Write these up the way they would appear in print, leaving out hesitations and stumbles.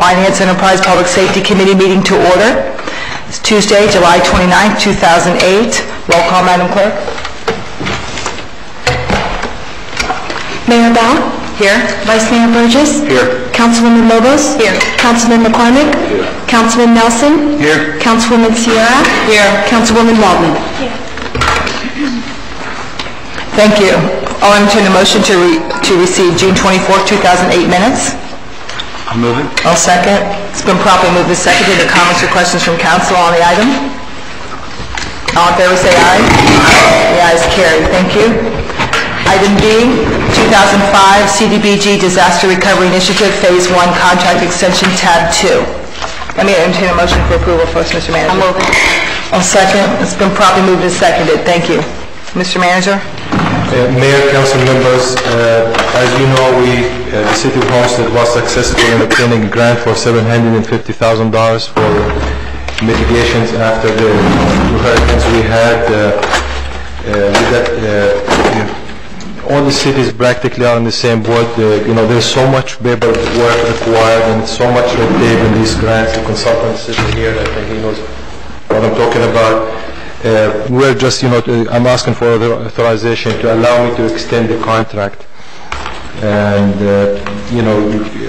Finance Enterprise Public Safety Committee meeting to order. It's Tuesday, July 29th, 2008. Roll call, Madam Clerk. Mayor Bell? Here. Vice Mayor Burgess? Here. Councilwoman Lobos? Here. Councilman McCormick? Here. Councilman Nelson? Here. Councilwoman Sierra? Here. Councilwoman Waldman? Here. Thank you. I'll entertain a motion to receive June 24th, 2008 minutes. I'll move it. I'll second. It's been properly moved and seconded. Any comments or questions from council on the item? All in favor say aye. The ayes carry. Thank you. Item B, 2005 CDBG Disaster Recovery Initiative Phase 1 Contract Extension Tab 2. Let me entertain a motion for approval first, Mr. Manager. I'll move it. I'll second. It's been properly moved and seconded. Thank you. Mr. Manager? Mayor, council members, as you know, the City of Homestead was successful in obtaining a grant for $750,000 for mitigations after the two hurricanes we had. All the cities practically are in the same boat. There's so much paperwork required and so much red tape in these grants. The consultant sitting here, I think he knows what I'm talking about. We're just, I'm asking for the authorization to allow me to extend the contract. And,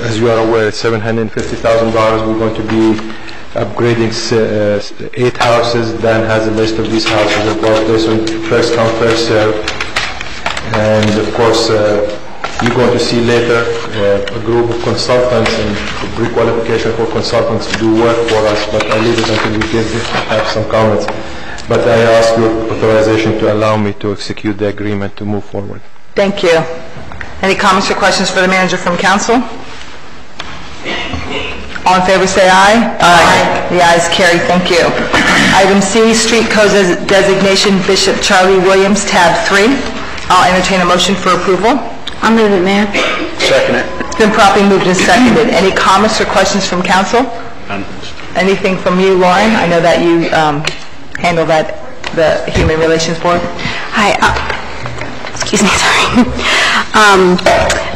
as you are aware, it's $750,000. We're going to be upgrading 8 houses. Dan has a list of these houses. It was based on first come, first serve. And, of course, you're going to see later a group of consultants and pre-qualification for consultants to do work for us, but I'll leave it until we have some comments. But I ask your authorization to allow me to execute the agreement to move forward. Thank you. Any comments or questions for the manager from council? All in favor say aye. Aye. The ayes carry. Thank you. Item C, Street Code Designation Bishop Charlie Williams, Tab 3. I'll entertain a motion for approval. I'll move it, Mayor. Second it. It's been properly moved and seconded. Any comments or questions from council? Anything from you, Lauren? I know that you handle the Human Relations Board. Hi. Excuse me, sorry.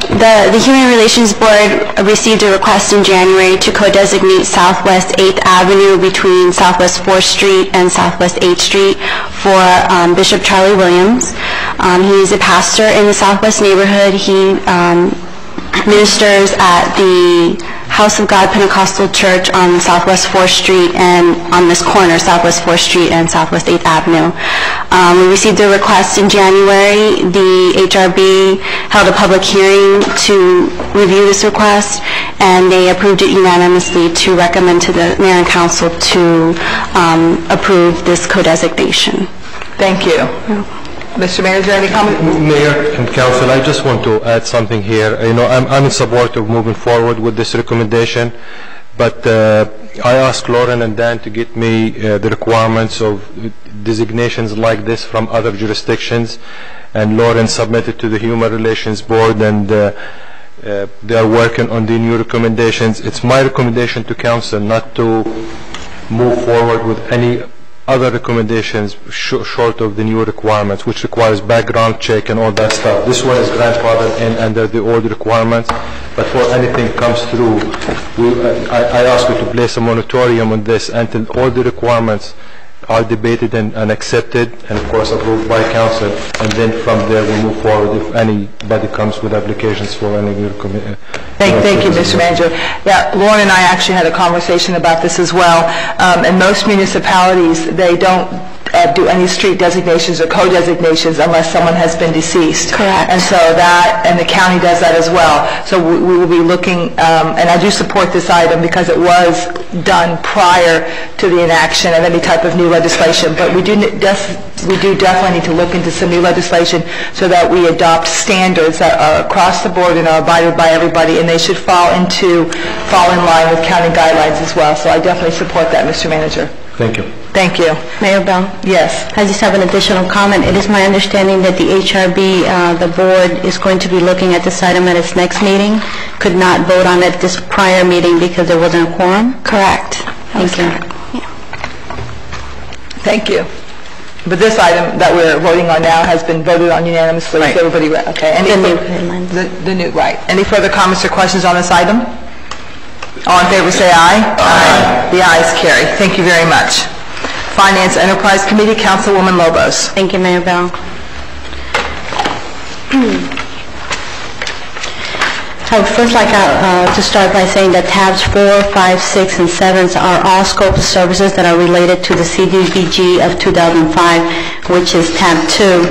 The Human Relations Board received a request in January to co-designate Southwest 8th Avenue between Southwest 4th Street and Southwest 8th Street for Bishop Charlie Williams. He is a pastor in the Southwest neighborhood. He ministers at the House of God Pentecostal Church on Southwest 4th Street and on this corner, Southwest 4th Street and Southwest 8th Avenue. We received a request in January. The HRB held a public hearing to review this request, and they approved it unanimously to recommend to the Mayor and Council to approve this co-designation. Thank you. Mr. Manager, any comments? Mayor and Council, I just want to add something here. I'm in support of moving forward with this recommendation, but I asked Lauren and Dan to get me the requirements of designations like this from other jurisdictions, and Lauren submitted to the Human Relations Board, and they are working on the new recommendations. It's my recommendation to Council not to move forward with any other recommendations short of the new requirements, which requires background check and all that stuff. This one is grandfathered in under the old requirements, but for anything comes through, I ask you to place a moratorium on this until all the requirements are debated and accepted, and of course approved by council, and then from there we move forward if anybody comes with applications for any new Thank you, Mr. Manager. Yeah, Lauren and I actually had a conversation about this as well. In most municipalities, they don't do any street designations or co-designations unless someone has been deceased. Correct. And so and the county does that as well. So we will be looking, and I do support this item because it was done prior to the inaction of any type of new legislation. But we do definitely need to look into some new legislation so that we adopt standards that are across the board and are abided by everybody, and they should fall in line with county guidelines as well. So I definitely support that, Mr. Manager. Thank you. Thank you. Mayor Bell? Yes. I just have an additional comment. It is my understanding that the HRB, the board, is going to be looking at this item at its next meeting. Could not vote on it this prior meeting because there wasn't a quorum? Correct. Thank you. Thank you. But this item that we're voting on now has been voted on unanimously. Right. Everybody, okay. The new, right. Any further comments or questions on this item? All in favor, say aye. Aye. The ayes carry. Thank you very much. Finance Enterprise Committee, Councilwoman Lobos. Thank you, Mayor Bell. I would first like to start by saying that tabs 4, 5, 6, and 7 are all scope of services that are related to the CDBG of 2005, which is tab 2.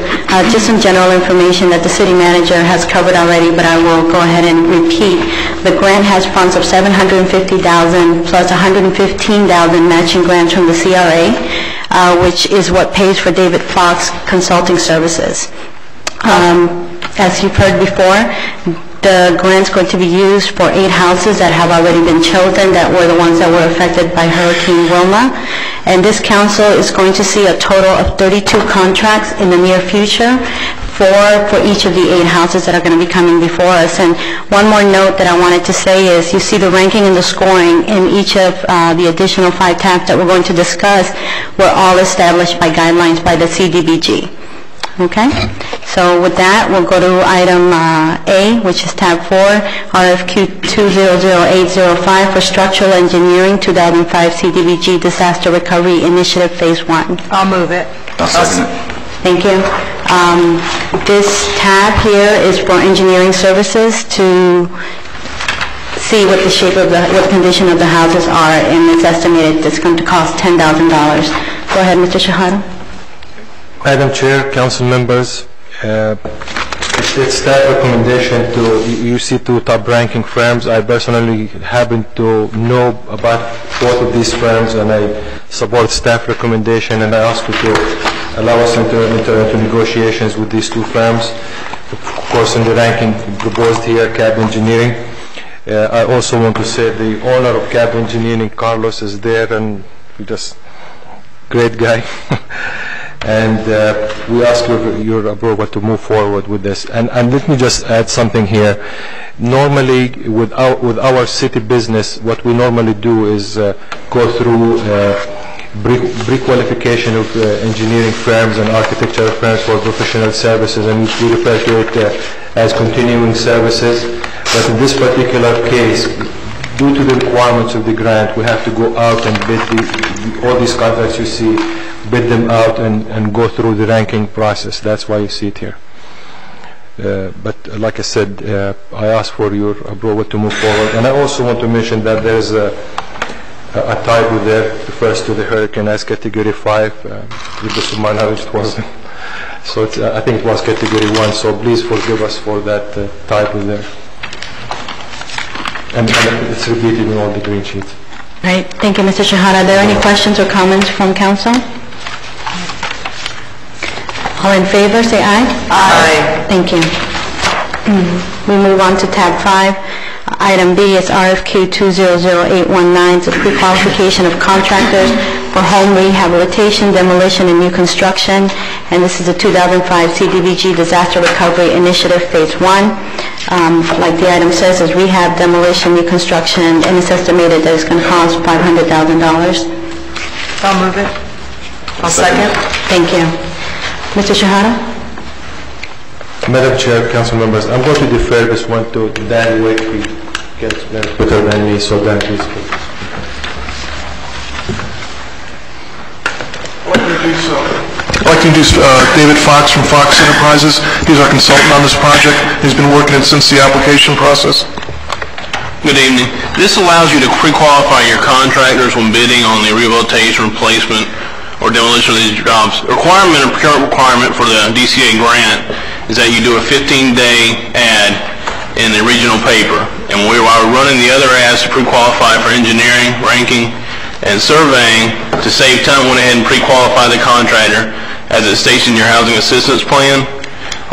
Just some general information that the city manager has covered already, but I will go ahead and repeat. The grant has funds of $750,000 plus $115,000 matching grants from the CRA, which is what pays for David Fox Consulting Services. As you've heard before, the grant's going to be used for 8 houses that have already been chosen, that were the ones that were affected by Hurricane Wilma. And this council is going to see a total of 32 contracts in the near future for each of the 8 houses that are going to be coming before us. And one more note that I wanted to say is you see the ranking and the scoring in each of the additional 5 tabs that we're going to discuss were all established by guidelines by the CDBG. Okay? So with that, we'll go to item A, which is tab 4, RFQ 200805 for Structural Engineering 2005 CDBG Disaster Recovery Initiative Phase 1. I'll move it. I'll second it. Thank you. This tab here is for engineering services to see what the shape of what the condition of the houses are, and it's estimated it's going to cost $10,000. Go ahead, Mr. Shahada. Madam Chair, council members, it's staff recommendation to, you see 2 top-ranking firms. I personally happen to know about both of these firms, and I support staff recommendation, and I ask you to allow us to enter into negotiations with these 2 firms. Of course, in the ranking proposed here, CAB Engineering. I also want to say the owner of CAB Engineering, Carlos, is there, and he just great guy. And we ask your approval to move forward with this. And let me just add something here. Normally, with our city business, what we normally do is go through pre-qualification of engineering firms and architectural firms for professional services, and we refer to it as continuing services. But in this particular case, due to the requirements of the grant, we have to go out and bid all these contracts you see, bid them out and go through the ranking process. That's why you see it here. But like I said, I ask for your approval to move forward. And I also want to mention that there's a typo there, refers to the hurricane as category 5. With this to my knowledge, it wasn't. So it's, I think it was category 1. So please forgive us for that typo there. And it's repeated in all the green sheets. Right. Thank you, Mr. Shahada. Are there any questions or comments from council? All in favor, say aye. Aye. Thank you. We move on to tab 5. Item B is RFQ 200819. It's a pre-qualification of contractors for home rehabilitation, demolition, and new construction. And this is a 2005 CDBG Disaster Recovery Initiative Phase 1. Like the item says, is rehab, demolition, new construction, and it's estimated that it's going to cost $500,000. I'll move it. I'll second. Thank you. Mr. Shahada? Madam Chair, council members, I'm going to defer this one to Dan Wick. He can explain it better than me, so Dan, please. I'd like to introduce David Fox from Fox Enterprises. He's our consultant on this project. He's been working it since the application process. Good evening. This allows you to pre-qualify your contractors when bidding on the rehabilitation, replacement, or demolition of these jobs. The requirement or procurement requirement for the DCA grant is that you do a 15-day ad in the regional paper. And while we're running the other ads to pre-qualify for engineering, ranking, and surveying, to save time, went ahead and pre-qualify the contractor as it states in your housing assistance plan,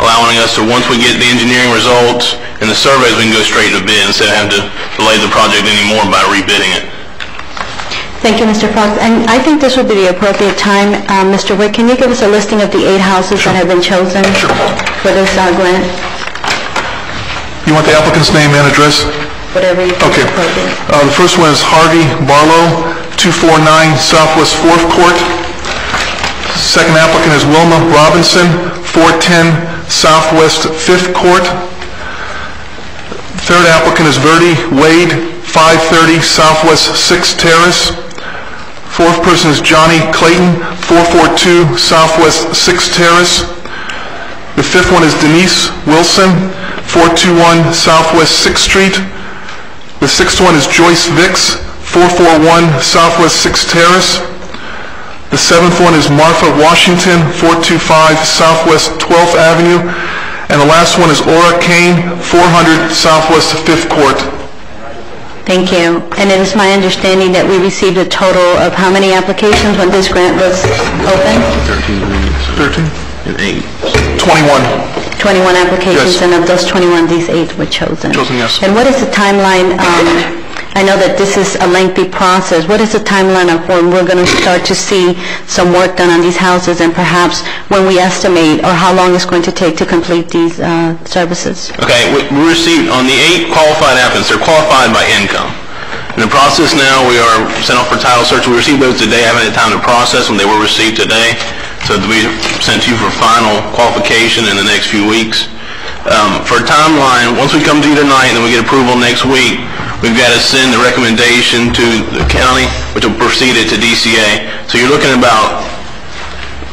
allowing us to, once we get the engineering results and the surveys, we can go straight to bid instead of having to delay the project anymore by rebidding it. Thank you, Mr. Fox. And I think this would be the appropriate time. Mr. Wick, can you give us a listing of the 8 houses that have been chosen for this grant? You want the applicant's name and address? Whatever you think is appropriate. The first one is Harvey Barlow, 249 Southwest 4th Court. Second applicant is Wilma Robinson, 410 Southwest 5th Court. Third applicant is Verdi Wade, 530 Southwest 6th Terrace. Fourth person is Johnny Clayton, 442 Southwest 6th Terrace. The fifth one is Denise Wilson, 421 Southwest 6th Street. The sixth one is Joyce Vicks, 441 Southwest 6th Terrace. The seventh one is Martha Washington, 425 Southwest 12th Avenue. And the last one is Aura Kane, 400 Southwest 5th Court. Thank you. And it is my understanding that we received a total of how many applications when this grant was open? 13? And 8. 21. 21 applications, Yes. and of those 21, these 8 were chosen. Chosen, yes. And what is the timeline? I know that this is a lengthy process. What is the timeline of when we're going to start to see some work done on these houses, and perhaps when we estimate, or how long it's going to take to complete these services? Okay, we received, on the 8 qualified applicants, they're qualified by income. In the process now, we are sent off for title search. We received those today. I haven't had time to process them. They were received today. So they'll be sent to you for final qualification in the next few weeks. For a timeline, once we come to you tonight and then we get approval next week, we've got to send the recommendation to the county, which will proceed it to DCA. So you're looking about,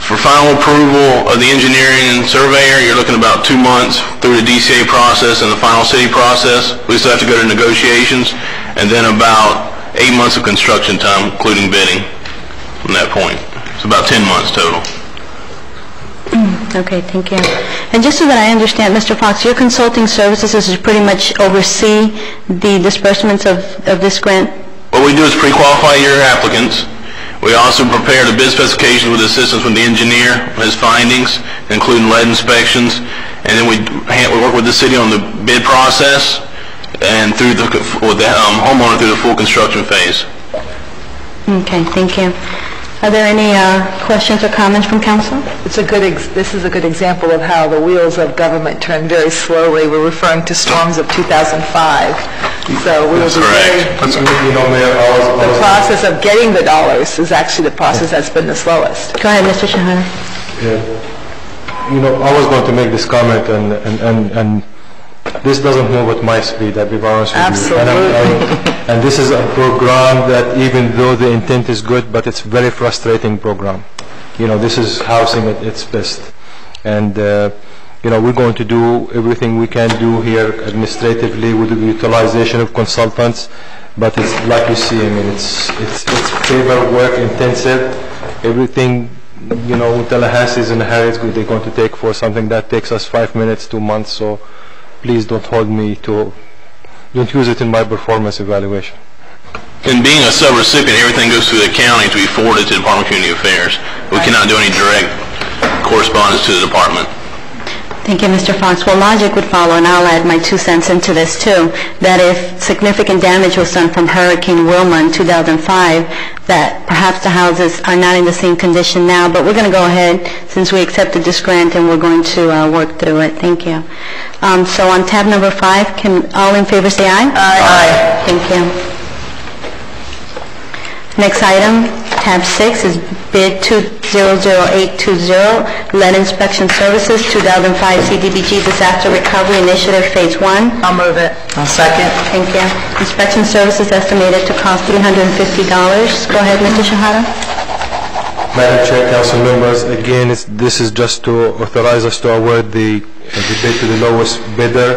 for final approval of the engineering and surveyor, you're looking about 2 months through the DCA process and the final city process. We still have to go to negotiations, and then about 8 months of construction time, including bidding from that point. It's about 10 months total. Okay, thank you. And just so that I understand, Mr. Fox, your consulting services is to pretty much oversee the disbursements of this grant? What we do is pre-qualify your applicants. We also prepare the bid specifications with assistance from the engineer, his findings, including lead inspections, and then we work with the city on the bid process and through with the homeowner through the full construction phase. Okay, thank you. Are there any questions or comments from council? This is a good example of how the wheels of government turn very slowly. We're referring to storms of 2005. So we will be very... The process of getting the dollars is actually the process that's been the slowest. Go ahead, Mr. Shahana. I was going to make this comment, and this doesn't move at my speed, I'll be honest with you. Absolutely. And this is a program that, even though the intent is good, but it's very frustrating program. This is housing at its best. And, we're going to do everything we can do here administratively with the utilization of consultants. But it's like you see, it's paperwork intensive. Everything, Tallahassee is in a hurry. They're going to take for something that takes us 5 minutes, 2 months. So please don't don't use it in my performance evaluation. And being a sub-recipient, everything goes through the county to be forwarded to the Department of Community Affairs. We cannot do any direct correspondence to the department. Thank you, Mr. Fox. Well, logic would follow, and I'll add my 2 cents into this too, that if significant damage was done from Hurricane Wilma in 2005, that perhaps the houses are not in the same condition now, but we're going to go ahead since we accepted this grant and we're going to work through it. Thank you. So on tab number 5, can all in favor say aye? Aye. Thank you. Next item, tab 6, is bid 200820, lead inspection services, 2005 CDBG Disaster Recovery Initiative Phase 1. I'll move it. I'll second. Thank you. Inspection services estimated to cost $350. Go ahead, Mr. Shahada. Madam Chair, council members, again, this is just to authorize us to award the bid to the lowest bidder,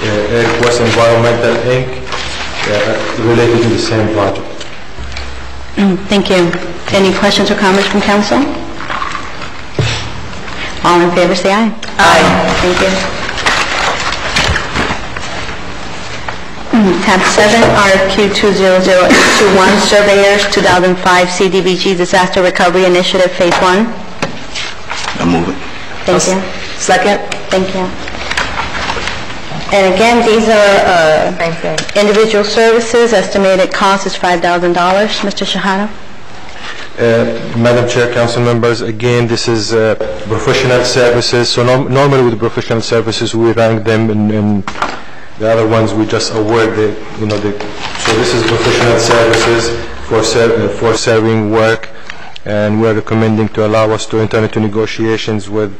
Air Force Environmental Inc., related to the same project. Thank you. Any questions or comments from council? All in favor say aye. Aye. Thank you. Tab 7, RFQ 200821, Surveyors 2005 CDBG Disaster Recovery Initiative Phase 1. I'll move it. Thank you. Second. Thank you. And again, these are Same thing. individual services. Estimated cost is $5,000. Mr. Shahada? Madam Chair, council members, again, this is professional services. So normally with professional services, we rank them in the other ones we just award so this is professional services for serving work, and we are recommending to allow us to enter into negotiations with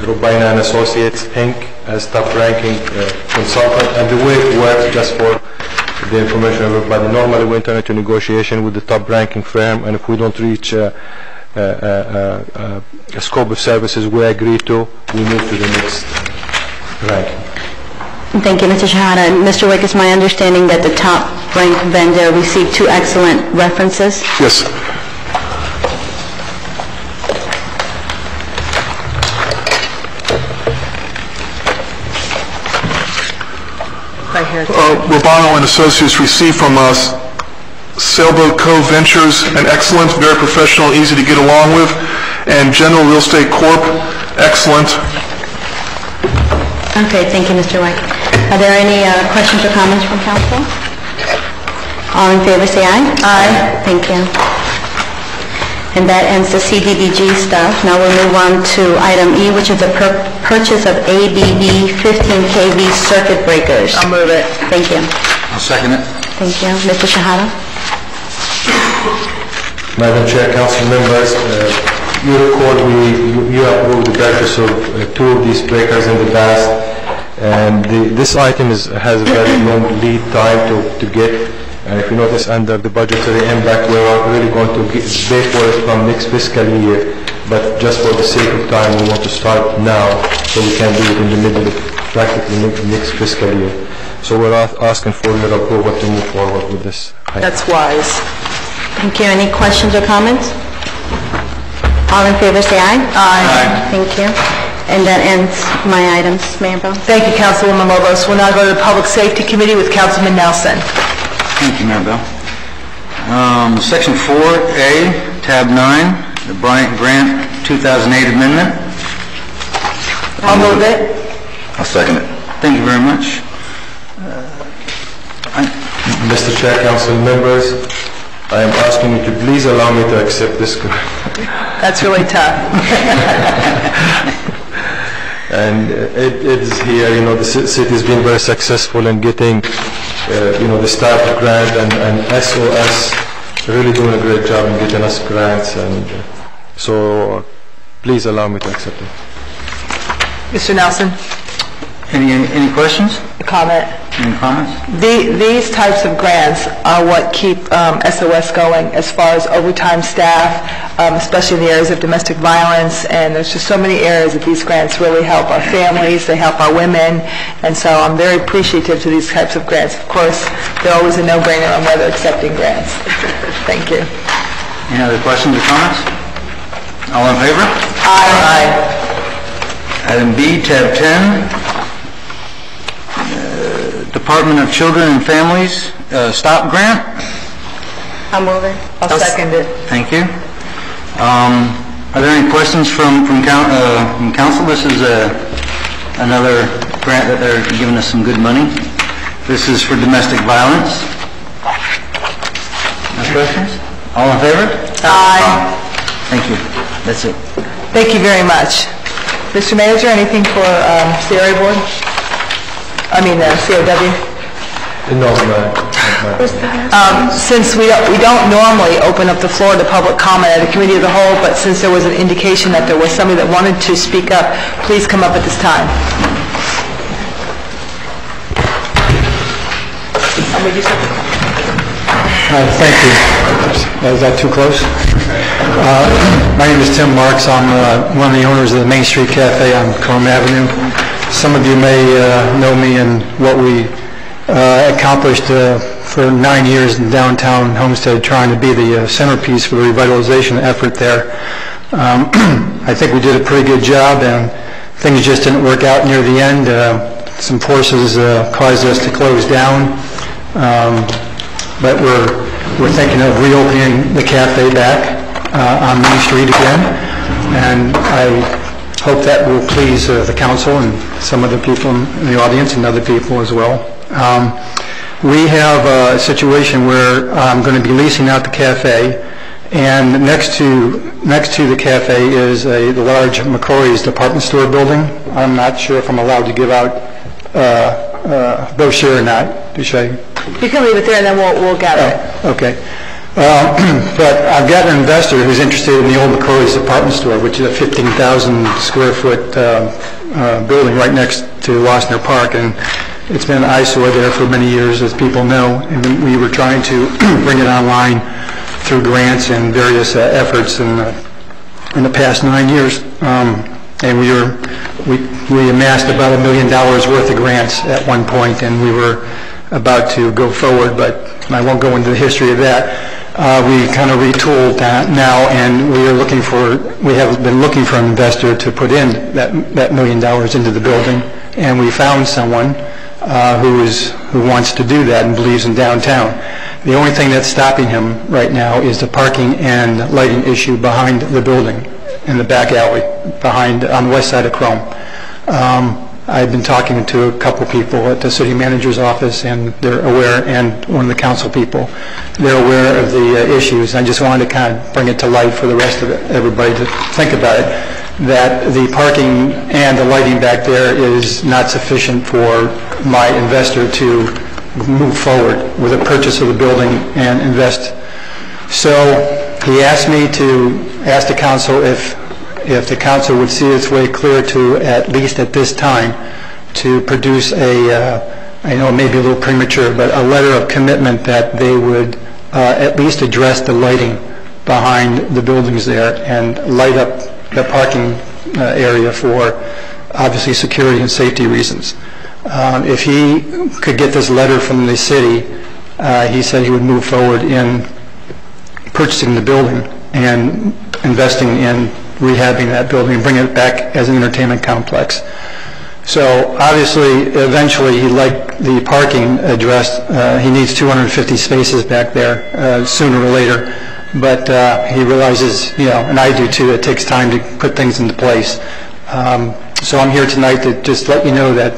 Rubaina and Associates Inc. as top-ranking consultant. And the way it works, just for the information of everybody. Normally we enter into negotiation with the top-ranking firm, and if we don't reach a scope of services we agree to, we move to the next ranking. Thank you, Mr. Shahada. And Mr. Wick, it's my understanding that the top-ranked vendor received 2 excellent references. Yes. Right here. Robano and Associates received from us Sailboat Cove Ventures, an excellent, very professional, easy to get along with, and General Real Estate Corp, excellent. Okay, thank you, Mr. Wick. Are there any questions or comments from council? All in favor, say aye. Aye. Thank you. And that ends the CDBG stuff. Now we'll move on to item E, which is the purchase of ABB 15 kV circuit breakers. I'll move it. Thank you. I'll second it. Thank you. Mr. Shahada? Madam Chair, council members, you recall you approved the purchase of 2 of these breakers in the past, and this item has a very long lead time to get. And if you notice, under the budgetary impact, we're really going to pay for it from next fiscal year, but just for the sake of time, we want to start now so we can do it in the middle of practically next fiscal year. So we're asking for your approval to move forward with this item. That's wise. Thank you. Any questions or comments? All in favor, say aye. Aye. Thank you. And that ends my items, Mayor Bell. Thank you, Councilwoman Lobos. We'll now go to the Public Safety Committee with Councilman Nelson. Thank you, Mayor Bell. Section 4A, tab 9, the Bryant Grant 2008 amendment. I'll move it. I'll second it. Thank you very much. Mr. Chair, council members, I am asking you to please allow me to accept this grant. That's really tough. And it is here, the city has been very successful in getting, the staff grant, and SOS really doing a great job in getting us grants, and so please allow me to accept it. Mr. Nelson? Any questions? A comment? Any comments? These types of grants are what keep SOS going as far as overtime staff, especially in the areas of domestic violence, and there's just so many areas that these grants really help our families, they help our women, and so I'm very appreciative to these types of grants. Of course, they're always a no-brainer on whether accepting grants. Thank you. Any other questions or comments? All in favor? Aye. Item B, tab 10. Department of Children and Families, STOP grant. I'll move it. I'll second it. Thank you. Are there any questions from council? This is another grant that they're giving us some good money. This is for domestic violence. No questions? All in favor? Aye. Thank you. That's it. Thank you very much. Mr. Manager, anything for CRA Board? COW? No, Since we don't normally open up the floor to public comment at a committee of the whole, but since there was an indication that there was somebody that wanted to speak up, please come up at this time. Thank you. Is that too close? My name is Tim Marks. I'm one of the owners of the Main Street Cafe on Crum Avenue. Some of you may know me and what we accomplished for 9 years in downtown Homestead, trying to be the centerpiece for the revitalization effort there. I think we did a pretty good job, and things just didn't work out near the end. Some forces caused us to close down, but we're thinking of reopening the cafe back on Main Street again, and I hope that will please the council and some of the people in the audience and other people as well. We have a situation where I'm going to be leasing out the cafe, and next to the cafe is the large McCrory's department store building. I'm not sure if I'm allowed to give out a brochure or not. You can leave it there and then we'll gather it. Okay. But I've got an investor who's interested in the old McCrory's department store, which is a 15,000 square foot building right next to Wasner Park, and It's been an eyesore there for many years, as people know, and we were trying to bring it online through grants and various efforts in the past 9 years. And we amassed about $1 million worth of grants at one point, and we were about to go forward, but I won't go into the history of that. We kind of retooled that now, and we have been looking for an investor to put in that $1 million into the building, and we found someone who wants to do that and believes in downtown. The only thing that's stopping him right now is the parking and lighting issue behind the building, in the back alley, on the west side of Chrome. I've been talking to a couple people at the city manager's office, and they're aware, and one of the council people. They're aware of the issues. I just wanted to kind of bring it to light for the rest of everybody to think about it, that the parking and the lighting back there is not sufficient for my investor to move forward with a purchase of the building and invest. So he asked me to ask the council if the council would see its way clear to, at least at this time, to produce I know it may be a little premature, but a letter of commitment that they would at least address the lighting behind the buildings there and light up the parking area for, obviously, security and safety reasons. If he could get this letter from the city, he said he would move forward in purchasing the building and investing in rehabbing that building and bringing it back as an entertainment complex. So obviously, eventually, he'd like the parking addressed. He needs 250 spaces back there sooner or later. But he realizes, and I do too, it takes time to put things into place. So I'm here tonight to just let you know that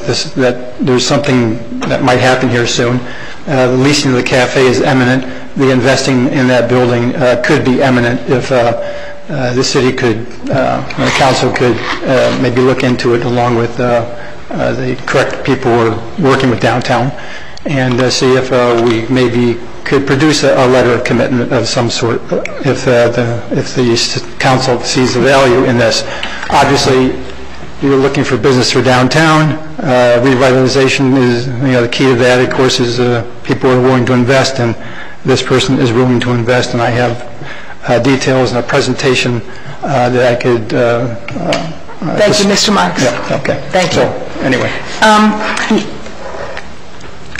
there's something that might happen here soon. The leasing of the cafe is imminent. The investing in that building could be imminent if the city could, the council could maybe look into it along with the correct people who are working with downtown, and see if we maybe could produce a letter of commitment of some sort if the council sees the value in this. Obviously, you're looking for business for downtown. Revitalization is, the key to that, of course, is people are willing to invest, and this person is willing to invest, and I have details and a presentation that I could... Thank you, Mr. Marks. Yeah, okay. Thank you. So, anyway.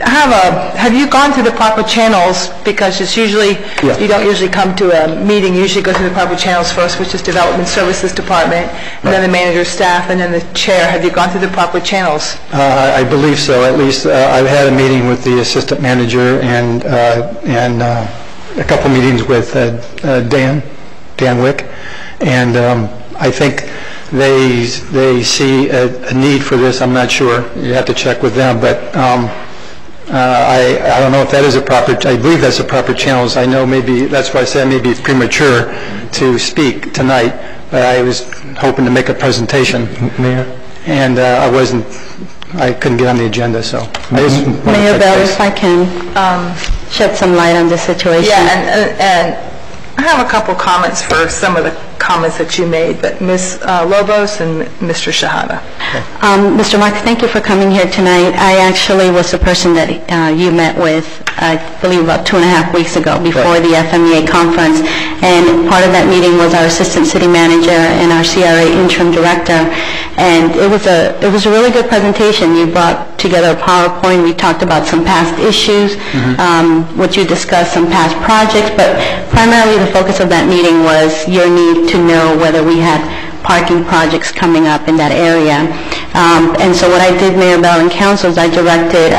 Have you gone through the proper channels? Because it's usually, you don't usually come to a meeting, you usually go through the proper channels first, which is Development Services Department, and then the manager's staff, and then the chair. Have you gone through the proper channels? I believe so. At least I've had a meeting with the assistant manager and a couple meetings with Dan Wick, and I think they see a need for this. I'm not sure. You have to check with them, but I don't know if that is a proper, I believe that's a proper channels. I know maybe, that's why I said maybe it's premature to speak tonight, but I was hoping to make a presentation. Mayor? And I couldn't get on the agenda, so. Mayor Bell, if I can shed some light on this situation. Yeah, and I have a couple comments for some of the comments that you made, but Ms. Lobos and Mr. Shahada. Mr. Marks, thank you for coming here tonight. I actually was the person that you met with, I believe, about 2.5 weeks ago before the FMEA conference, and part of that meeting was our assistant city manager and our CRA interim director, and it was a really good presentation. You brought together a PowerPoint. We talked about some past issues, what you discussed, some past projects, but primarily the focus of that meeting was your need to know whether we had parking projects coming up in that area. And so what I did, Mayor Bell and Council, is I directed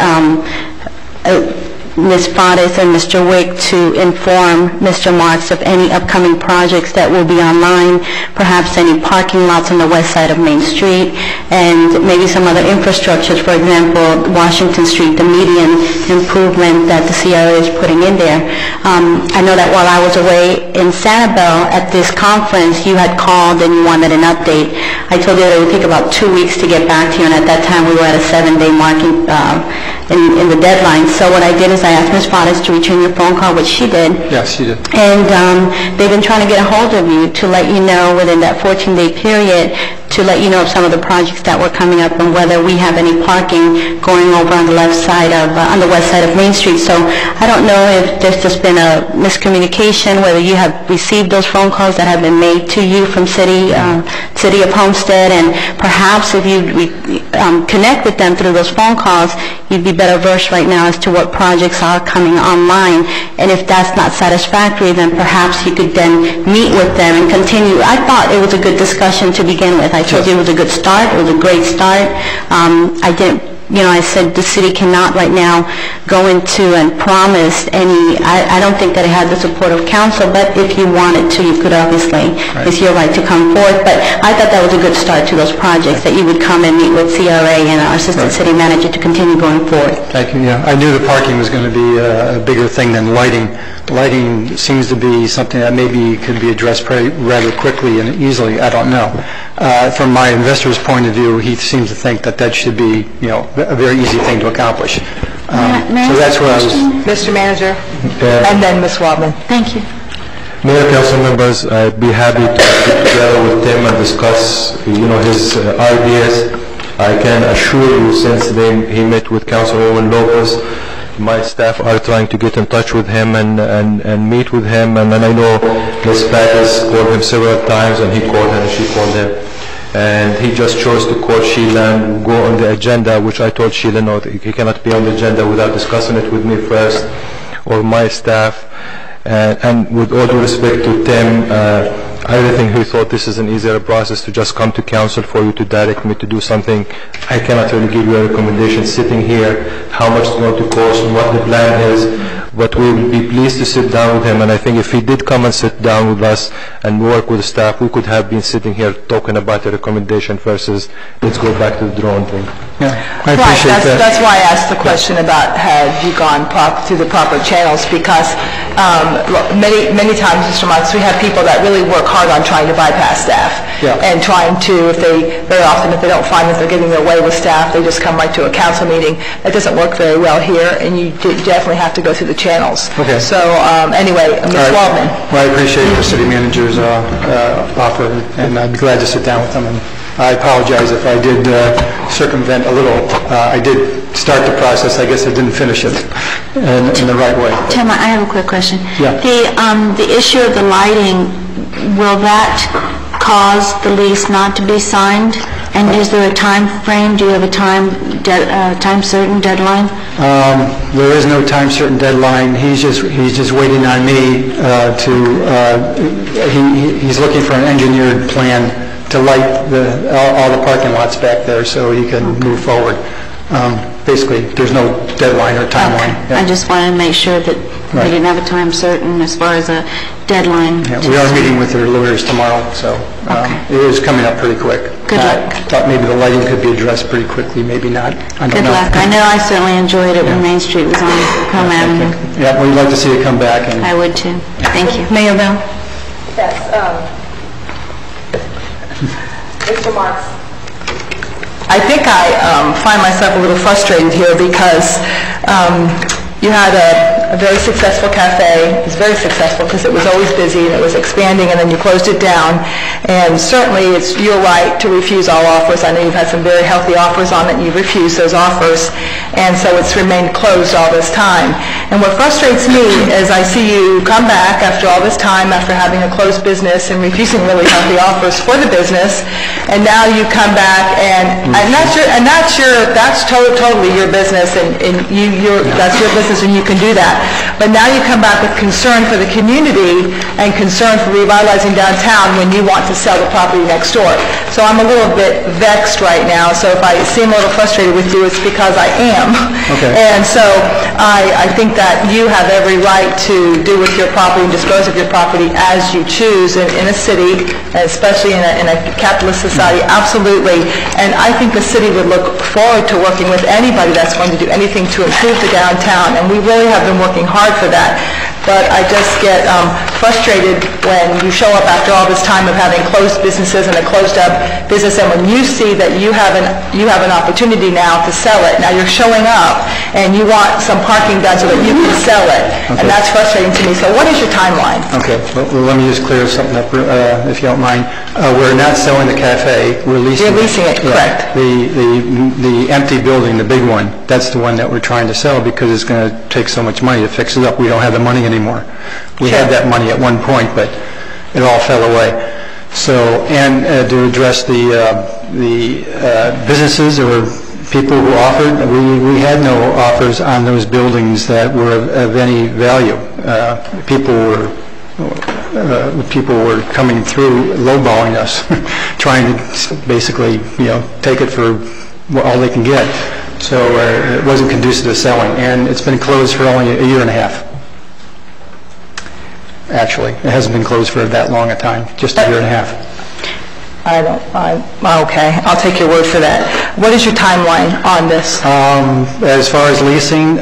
Ms. Fades and Mr. Wick to inform Mr. Marks of any upcoming projects that will be online, perhaps any parking lots on the west side of Main Street, and maybe some other infrastructures, for example, Washington Street, the median improvement that the CRA is putting in there. I know that while I was away in Sanibel at this conference, you had called and you wanted an update. I told you that it would take about 2 weeks to get back to you, and at that time we were at a 7-day marking in the deadline. So what I did is I asked Ms. Fades to return your phone call, which she did. Yes, she did. And they've been trying to get a hold of you to let you know within that 14-day period to let you know of some of the projects that were coming up and whether we have any parking going over on the west side of Main Street. So I don't know if there's just been a miscommunication, whether you have received those phone calls that have been made to you from City of Homestead, and perhaps if you connect with them through those phone calls, you'd be better versed right now as to what projects are coming online. And if that's not satisfactory, then perhaps you could then meet with them and continue. I thought it was a good discussion to begin with. I told you it was a good start. It was a great start. I said the city cannot right now go into and promise any, I don't think that it had the support of council, but if you wanted to, you could obviously. It's your right to come forth. But I thought that was a good start to those projects, that you would come and meet with CRA and our assistant city manager to continue going forward. Thank you. Yeah, I knew the parking was going to be a bigger thing than lighting. Lighting seems to be something that maybe could be addressed rather quickly and easily. I don't know. From my investor's point of view, he seems to think that that should be, a very easy thing to accomplish. So that's where I was. Mr. Manager, and then Ms. Waldman. Thank you. Mayor, council members, I'd be happy to get together with Tim and discuss, his ideas. I can assure you, since he met with Councilwoman Lopez, my staff are trying to get in touch with him and meet with him, and then I know Ms. Pattis called him several times, and he called her and she called him, and he just chose to call Sheila and go on the agenda, which I told Sheila, no, he cannot be on the agenda without discussing it with me first or my staff. And with all due respect to Tim, I really think he thought this is an easier process to just come to council for you to direct me to do something. I cannot really give you a recommendation sitting here, how much it's going to cost and what the plan is, but we will be pleased to sit down with him. And I think if he did come and sit down with us and work with the staff, we could have been sitting here talking about a recommendation versus let's go back to the drawing board. Yeah, I appreciate that. That's why I asked the question about have you gone through the proper channels, because many times, Mr. Marks, we have people that really work hard on trying to bypass staff and trying to, very often if they don't find that they're getting their way with staff, they just come right to a council meeting. That doesn't work very well here, and you definitely have to go through the channels. Okay. So anyway, Ms. Waldman. Well, I appreciate the city manager's offer, and I'd be glad to sit down with them. And I apologize if I did circumvent a little. I did start the process. I guess I didn't finish it in the right way. Tim, I have a quick question. Yeah. The issue of the lighting, will that cause the lease not to be signed? And is there a time frame? Do you have a time certain deadline? There is no time certain deadline. He's just waiting on me he's looking for an engineered plan to light all the parking lots back there so he can move forward. Basically, there's no deadline or timeline. Okay. Yeah. I just wanted to make sure that we didn't have a time certain as far as a deadline. Yeah, we are meeting with their lawyers tomorrow, so it is coming up pretty quick. Good luck. I thought maybe the lighting could be addressed pretty quickly, maybe not. I don't know. Good luck. I know I certainly enjoyed it when Main Street was on Home Avenue. Yeah, well, we'd like to see it come back. And I would too. Thank you. Mayor Bell? Yes. Mr. Marks. I think I find myself a little frustrated here because you had a very successful cafe. It was very successful because it was always busy and it was expanding, and then you closed it down. And certainly it's your right to refuse all offers. I know you've had some very healthy offers on it and you've refused those offers. And so it's remained closed all this time. And what frustrates me is I see you come back after all this time, after having a closed business and refusing really healthy offers for the business, and now you come back and I'm not sure if that's totally your business and that's your business and you can do that. But now you come back with concern for the community and concern for revitalizing downtown when you want to sell the property next door. So I'm a little bit vexed right now. So if I seem a little frustrated with you, it's because I am. Okay. And so I think that you have every right to do with your property and dispose of your property as you choose in a city, especially in a capitalist society, absolutely. And I think the city would look forward to working with anybody that's going to do anything to improve the downtown, and we really have been working hard for that. but I just get frustrated when you show up after all this time of having closed businesses and a closed-up business, and when you see that you have an opportunity now to sell it. Now you're showing up, and you want some parking done so that you can sell it, and that's frustrating to me. So what is your timeline? Okay, well, let me just clear something up, if you don't mind. We're not selling the cafe, we're leasing it. You're leasing it, correct. The empty building, the big one, that's the one that we're trying to sell because it's going to take so much money to fix it up. We don't have the money anymore. We had that money at one point, but it all fell away. So, and to address the businesses or people who offered, we had no offers on those buildings that were of any value. People were coming through, lowballing us, trying to basically, take it for all they can get. So it wasn't conducive to selling, and it's been closed for only a year and a half. Actually, it hasn't been closed for that long a time, just a year and a half. Okay, I'll take your word for that. What is your timeline on this? As far as leasing,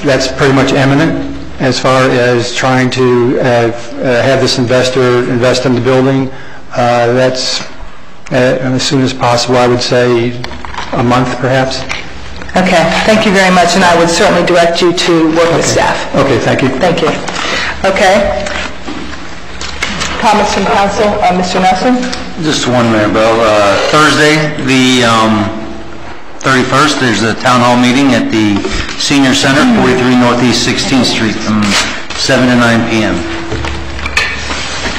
that's pretty much imminent. As far as trying to have this investor invest in the building, that's as soon as possible. I would say a month, perhaps. Okay, thank you very much, and I would certainly direct you to work with staff. Okay, thank you. Thank you. Okay. Comments from council, Mr. Nelson? Just one, Mayor Bell. Thursday, the 31st, there's a town hall meeting at the Senior Center, 43 Northeast 16th Street, from 7 to 9 p.m.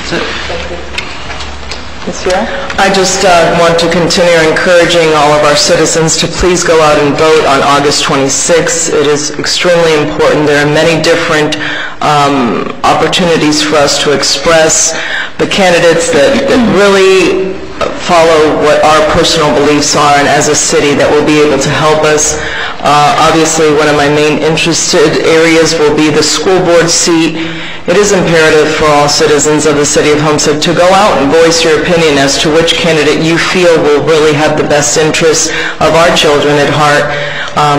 That's it. Ms. Vera? I just want to continue encouraging all of our citizens to please go out and vote on August 26th. It is extremely important. There are many different opportunities for us to express the candidates that really follow what our personal beliefs are, and as a city that will be able to help us. Obviously, one of my main interested areas will be the school board seat. It is imperative for all citizens of the city of Homestead to go out and voice your opinion as to which candidate you feel will really have the best interests of our children at heart.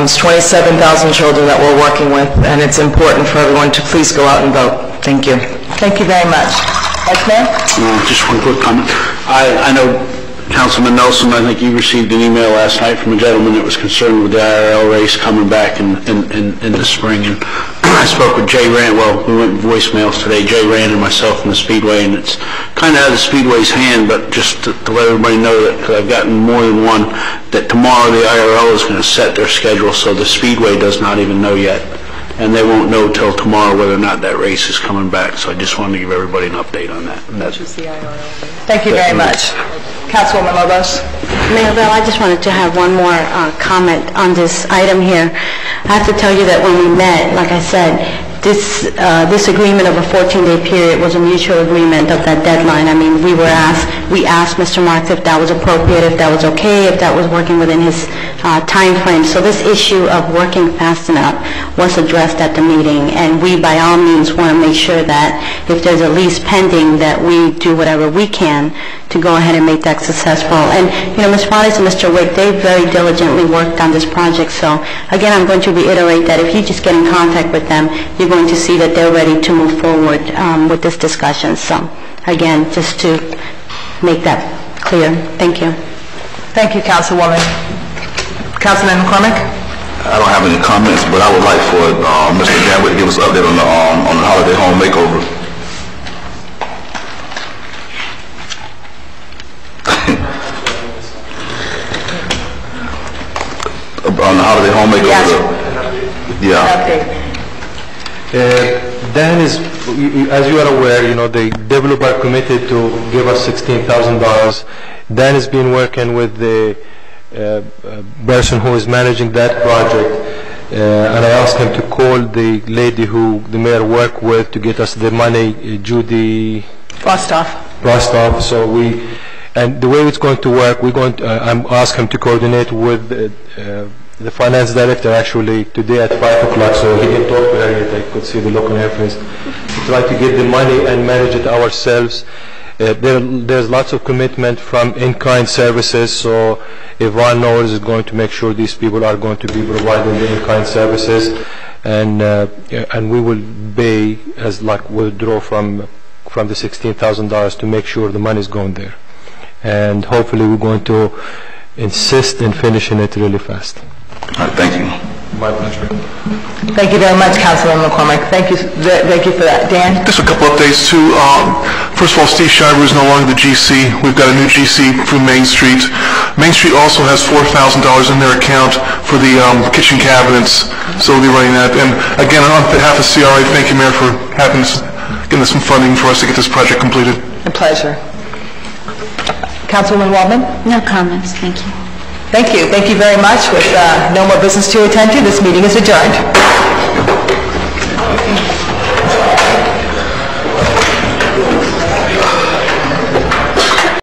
It's 27,000 children that we're working with, and it's important for everyone to please go out and vote. Thank you. Thank you very much. Vice Mayor? Just one quick comment. I know Councilman Nelson, I think you received an email last night from a gentleman that was concerned with the IRL race coming back in the spring. And I spoke with Jay Rand. Well, we went voicemails today, Jay Rand and myself from the Speedway, and it's kind of out of the Speedway's hand, but just to let everybody know that, because I've gotten more than one, that tomorrow the IRL is going to set their schedule, so the Speedway does not even know yet. And they won't know till tomorrow whether or not that race is coming back. So I just wanted to give everybody an update on that. Thank you very much. Councilwoman Lobos? Mayor Bell, I just wanted to have one more comment on this item here. I have to tell you that when we met, like I said, this agreement of a 14-day period was a mutual agreement of that deadline. I mean, we asked Mr. Marks if that was appropriate, if that was okay, if that was working within his time frame. So this issue of working fast enough was addressed at the meeting, and we by all means want to make sure that if there's a lease pending, that we do whatever we can to go ahead and make that successful. And, Ms. Wallace and Mr. Wick, they very diligently worked on this project. So, again, I'm going to reiterate that if you just get in contact with them, you're going to see that they're ready to move forward with this discussion. So, again, just to make that clear. Thank you. Thank you, Councilwoman. Councilman McCormick? I don't have any comments, but I would like for Mr. Gamble to give us an update on the holiday home makeover. On the holiday home makeover. Yes. Yeah. Dan is, as you are aware, the developer committed to give us $16,000. Dan has been working with the person who is managing that project, and I asked him to call the lady who the mayor worked with to get us the money, Judy Rostoff. So and the way it's going to work, I'm asking him to coordinate with the finance director actually today at 5 o'clock, so he didn't talk to her yet. I could see the look on her face. To try to get the money and manage it ourselves. There's lots of commitment from in-kind services, so Yvonne Knowles is going to make sure these people are going to be providing the in-kind services. and we will pay as like withdraw from the $16,000 to make sure the money is going there. And hopefully we're going to insist in finishing it really fast. All right, thank you. My pleasure. Thank you very much, Councilman McCormick. Thank you for that. Dan? Just a couple updates too. First of all, Steve Shiver is no longer the GC. We've got a new GC for Main Street. Main Street also has $4,000 in their account for the kitchen cabinets, so we'll be running that. And again, on behalf of CRA, thank you, Mayor, for getting us some funding for us to get this project completed. A pleasure. Councilwoman Waldman? No comments, thank you. Thank you. Thank you very much. With no more business to attend to, this meeting is adjourned.